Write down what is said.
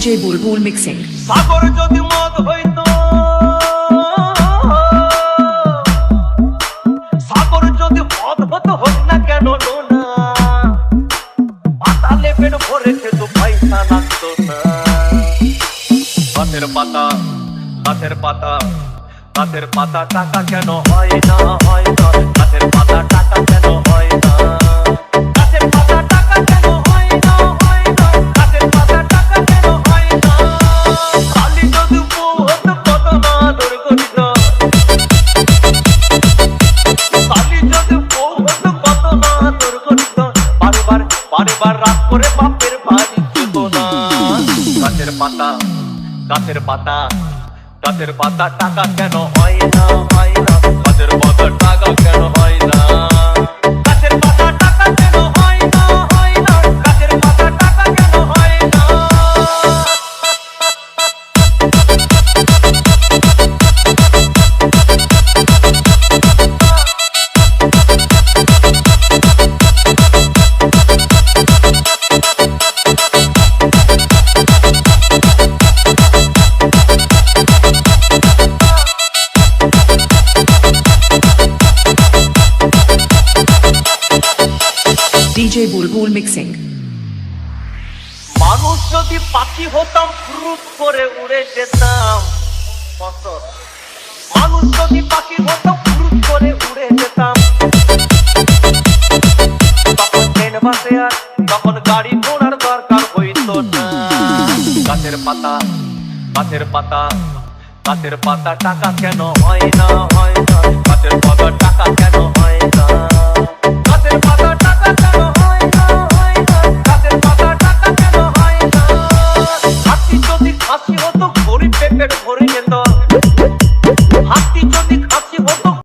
DJ Bulbul Mixing. সাগর যদি মদ হইতো, সাগর যদি মদ হতো, হোক না কেন লোনা, পাতালে পেট ভরে খেতো, পয়সা লাগতো না। গাছের পাতা, গাছের পাতা, গাছের পাতা, টাকা কেন হয় না, হয় না, গাছের পাতা, টাকা কেন হয় না, গাছের পাতা, টাকা কেন হয় না, হয় না, গাছের পাতা, টাকা কেন হয় না। কালি যদি বউ হতো, কত না আদর করিত, কালি যদি বউ হতো, কত না আদর করিত, বারবার বারবার রাগ করে বাপের বাড়ি যেত না। গাছের পাতা, গাছের পাতা, গাছের পাতা, টাকা কেন হয় না, হয় না, গাছের পাতা, টাকা কেন হয় না, গাছের পাতা, টাকা কেন হয় না, হয় না, গাছের পাতা, টাকা কেন হয় না। DJ Bulbul Mixing. মানুষ যদি পাখি হতাম, ফুরুত করে উড়ে যেতাম। মানুষ যদি পাখি হতাম, ফুরুত করে উড়ে যেতাম। তখন ট্রেন বাসে আর তখন গাড়ি ঘোড়ার দরকার হইতো না। গাছের পাতা, গাছের পাতা, গাছের পাতা, টাকা কেন হয় না, হয় না, গাছের পাতা, টাকা কেন হয় না, গাছের পাতা, টাকা কেন হয় না, হয় না, গাছের পাতা, টাকা কেন হয় না। হাতি যদি খাসি হতো, গরিব পেটের ভরে